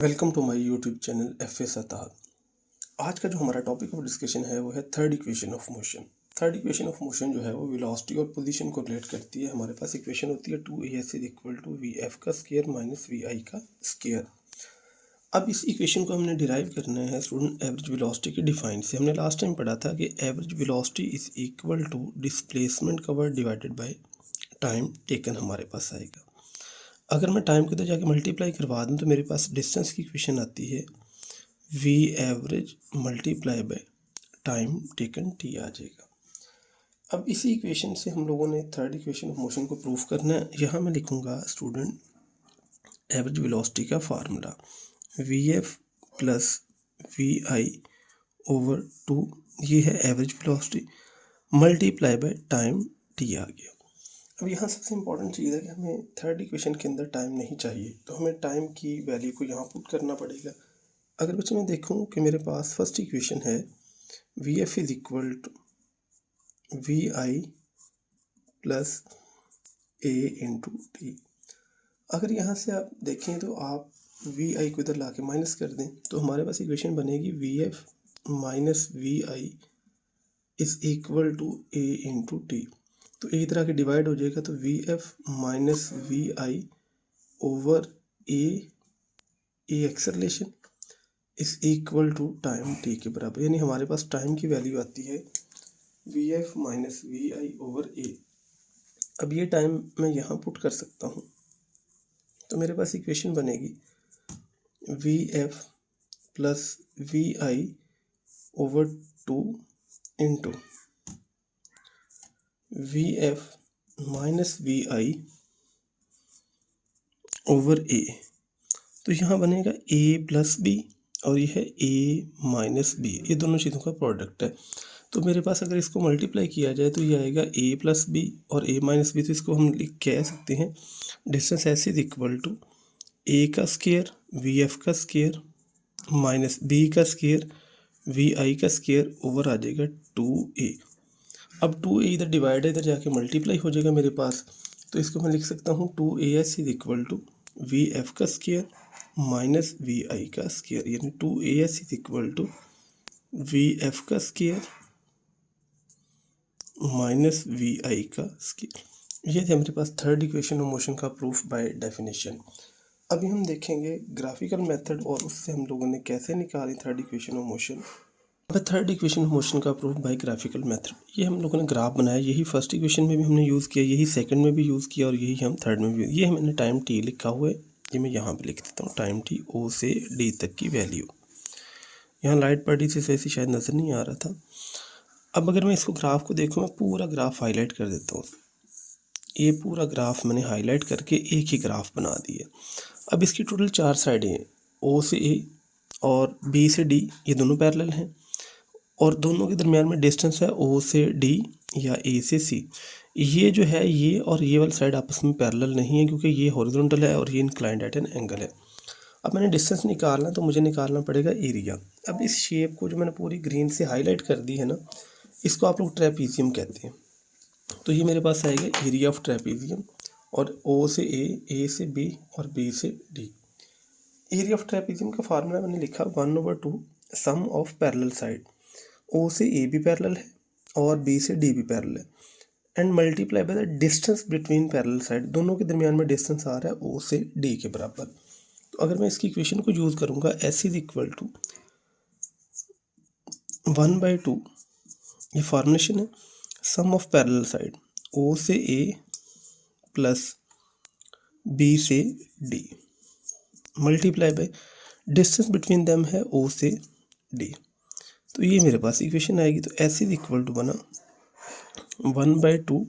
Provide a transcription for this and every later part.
Welcome to my YouTube channel F A Sattar. आज का जो हमारा टॉपिक ऑफ डिस्कशन है वो है third equation of motion. Third equation of motion जो है वो वेलोसिटी और पोजीशन को रिलेट करती है। हमारे पास इक्वेशन होती है 2as is equal to V F का स्केयर माइनस वी आई का स्केयर। अब इस इक्वेशन को हमने डिराइव करना है स्टूडेंट एवरेज वेलोसिटी के डिफाइन से। हमने लास्ट टाइम पढ़ा था कि average velocity is equal to displacement cover divided by time taken हमारे पास आएगा। अगर मैं टाइम को इधर जाके मल्टीप्लाई करवा दूँ तो मेरे पास डिस्टेंस की इक्वेशन आती है V average multiply by time taken T आ जाएगा। अब इसी इक्वेशन से हम लोगों ने थर्ड इक्वेशन ऑफ मोशन को प्रूव करना है। यहाँ मैं लिखूँगा स्टूडेंट एवरेज वेलोसिटी का formula V F plus V I over 2, ये है average velocity multiply by time T आ गया। अब यहाँ सबसे इम्पॉर्टेंट चीज़ है कि हमें थर्ड इक्वेशन के अंदर टाइम नहीं चाहिए, तो हमें टाइम की वैल्यू को यहाँ पुट करना पड़ेगा। अगर बच्चे मैं देखूँ कि मेरे पास फर्स्ट इक्वेशन है V F is equal to V I plus A into T. अगर यहाँ से आप देखें तो आप वी आई को इधर ला के माइनस कर दें तो हमारे पास इक्वेशन बनेगी V F minus V I is equal to A into T. तो एक तरह के डिवाइड हो जाएगा तो V F minus V I over A acceleration is equal to time T के बराबर। यानी हमारे पास टाइम की वैल्यू आती है V F minus V I over A. अब ये टाइम मैं यहाँ पुट कर सकता हूँ तो मेरे पास इक्वेशन बनेगी V F plus V I over 2 into V F minus V I over A. तो यहाँ बनेगा ए प्लस बी और ये है ए माइनस बी, ये दोनों चीज़ों का प्रोडक्ट है। तो मेरे पास अगर इसको मल्टीप्लाई किया जाए तो ये आएगा ए प्लस बी और ए माइनस बी। तो इसको हम लिख कह सकते हैं distance S is equal to A का स्केयर वी एफ का स्केयर माइनस बी का स्केयर वी आई का स्केयर ओवर आ जाएगा 2a। अब 2a इधर डिवाइड है, इधर जाके मल्टीप्लाई हो जाएगा मेरे पास। तो इसको मैं लिख सकता हूँ 2as is equal to V F का स्केयर माइनस वी आई का स्केयर, यानी 2as is equal to V F का स्केयर माइनस वी आई का स्केयर। ये थे हमारे पास थर्ड इक्वेशन ऑफ मोशन का प्रूफ बाय डेफिनेशन। अभी हम देखेंगे ग्राफिकल मेथड और उससे हम लोगों ने कैसे निकाली थर्ड इक्वेशन ऑफ मोशन। अब थर्ड इक्वेशन ऑफ मोशन का प्रूफ बाय ग्राफिकल मेथड, ये हम लोगों ने ग्राफ बनाया। यही फर्स्ट इक्वेशन में भी हमने यूज़ किया, यही सेकंड में भी यूज़ किया और यही हम थर्ड में भी। ये मैंने टाइम टी लिखा हुआ है, ये मैं यहाँ पे लिख देता हूँ टाइम टी ओ से डी तक की वैल्यू। यहाँ लाइट पड़ी थी ऐसी शायद नज़र नहीं आ रहा था। अब अगर मैं इसको ग्राफ को देखूँ, मैं पूरा ग्राफ हाईलाइट कर देता हूँ। ये पूरा ग्राफ मैंने हाईलाइट करके एक ही ग्राफ बना दिया। अब इसकी टोटल 4 साइडें हैं, ओ से ए और बी से डी, ये दोनों पैरेलल हैं और दोनों के दरमियान में डिस्टेंस है ओ से डी या ए से सी। ये जो है ये और ये वाली साइड आपस में पैरेलल नहीं है क्योंकि ये हॉरिजॉन्टल है और ये इंक्लाइंड एट एन एंगल है। अब मैंने डिस्टेंस निकालना तो मुझे निकालना पड़ेगा एरिया। अब इस शेप को जो मैंने पूरी ग्रीन से हाईलाइट कर दी है ना, इसको आप लोग ट्रेपीजियम कहते हैं। तो ये मेरे पास आएगा एरिया ऑफ ट्रेपीजियम और ओ से ए से बी और बी से डी। एरिया ऑफ ट्रेपीजियम का फार्मूला मैंने लिखा 1/2 सम ऑफ पैरेलल साइड। ओ से ए भी पैरेलल है और बी से डी भी पैरेलल है and multiply by the distance between parallel side. दोनों के दरमियान में डिस्टेंस आ रहा है ओ से डी के बराबर। तो अगर मैं इसकी इक्वेशन को यूज़ करूँगा एस इज इक्वल टू 1/2, ये फॉर्मुलेशन है, सम ऑफ पैरेलल साइड ओ से ए प्लस बी से D multiply by distance between them है ओ से डी। तो ये मेरे पास इक्वेशन आएगी। तो एस इज इक्वल टू बना 1/2,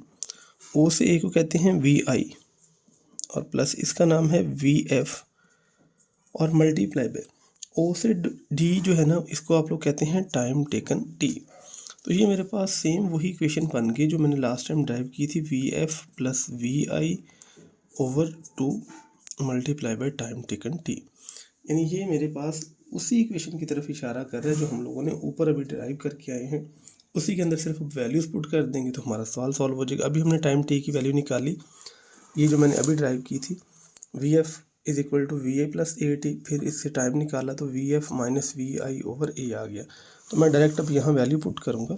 ओ से ए को कहते हैं वी आई और प्लस इसका नाम है वी एफ और मल्टीप्लाई बाय ओ से डी जो है ना, इसको आप लोग कहते हैं टाइम टेकन टी। तो ये मेरे पास सेम वही इक्वेशन बन गई जो मैंने लास्ट टाइम ड्राइव की थी, V F plus V I over 2 multiply by time taken T. यानी ये मेरे पास उसी इक्वेशन की तरफ इशारा कर रहा है जो हम लोगों ने ऊपर अभी ड्राइव करके आए हैं। उसी के अंदर सिर्फ वैल्यूज़ पुट कर देंगे तो हमारा सवाल सॉल्व हो जाएगा। अभी हमने टाइम टी की वैल्यू निकाली, ये जो मैंने अभी ड्राइव की थी V F is equal to V I plus A T. फिर इससे टाइम निकाला तो V F minus V I over A आ गया। तो मैं डायरेक्ट अब यहाँ वैल्यू पुट करूँगा,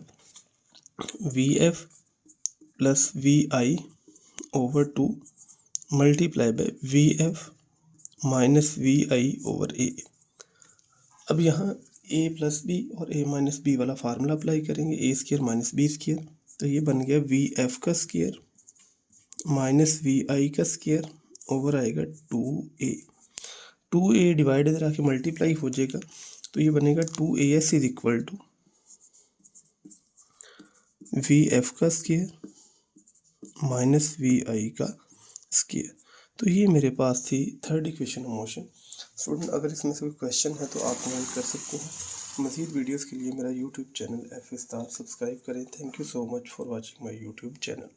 V F plus V I over 2 multiply by V F minus V I over A. अब यहाँ ए प्लस बी और ए माइनस बी वाला फार्मूला अप्लाई करेंगे, A square minus B square. तो ये बन गया वी एफ का स्केयर माइनस वी आई का स्केयर ओवर आएगा 2a। 2a डिवाइड इधर आके मल्टीप्लाई हो जाएगा, तो ये बनेगा 2as is equal to V F का स्केयर माइनस वी आई का स्केयर। तो ये मेरे पास थी third equation of motion. Student अगर इसमें से कोई क्वेश्चन है तो आप कमेंट कर सकते हैं। मज़ीद वीडियोस के लिए मेरा YouTube channel F star subscribe करें। Thank you so much for watching my YouTube channel.